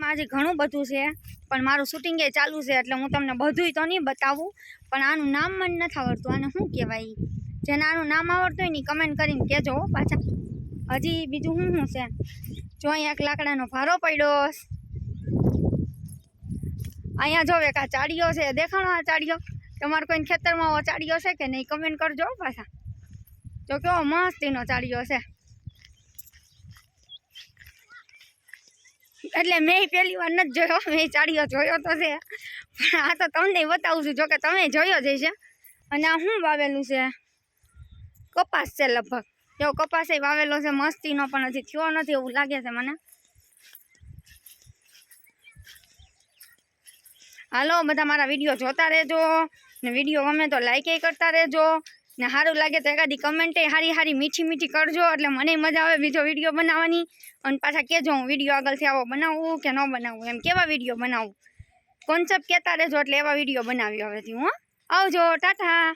વિડીયોમાં આજે ઘણું બધું છે, પણ મારું શૂટિંગ એ ચાલુ છે એટલે હું તમને બધુંય તો નહીં બતાવું. પણ આનું નામ મને નથી આવડતું. આને શું કહેવાય? જેને આનું નામ આવડતું હોય ને કમેન્ટ કરીને કહેજો પાછા. હજી બીજું શું છે? જો અહીંયા એક લાકડાનો ભારો પડ્યો. અહીંયા જો એક આ ચાડીઓ છે, દેખાણો આ ચાડીઓ? તમારે કોઈને ખેતરમાં આવો ચાડીઓ છે કે નહીં કમેન્ટ કરજો પાછા. જો કેવો મસ્તીનો ચાડીઓ છે. એટલે મેં પહેલી વાર નથી જોયો, મેં ચાડીઓ જોયો તો છે, પણ આ તો તમને બતાવું છું. જોકે તમે જોયો જ છે. અને આ શું વાવેલું છે? કપાસ છે લગભગ. એવો કપાસ વાવેલો છે મસ્તીનો, પણ હજી થયો નથી એવું લાગે છે મને. હાલો બધા મારા વિડીયો જોતા રહેજો, ને વિડીયો ગમે તો લાઈક કરતા રહેજો, ને સારું લાગે તો એકાદી કમેન્ટ હારી મીઠી કરજો, એટલે મને મજા આવે બીજો વિડીયો બનાવવાની. અને પાછા કહેજો હું વિડીયો આગળથી આવો બનાવું કે ન બનાવું, એમ કેવા વિડીયો બનાવું કોન્સેપ્ટ કહેતા રહેજો, એટલે એવા વિડીયો બનાવી હવેથી હું. આવજો, ટાટા.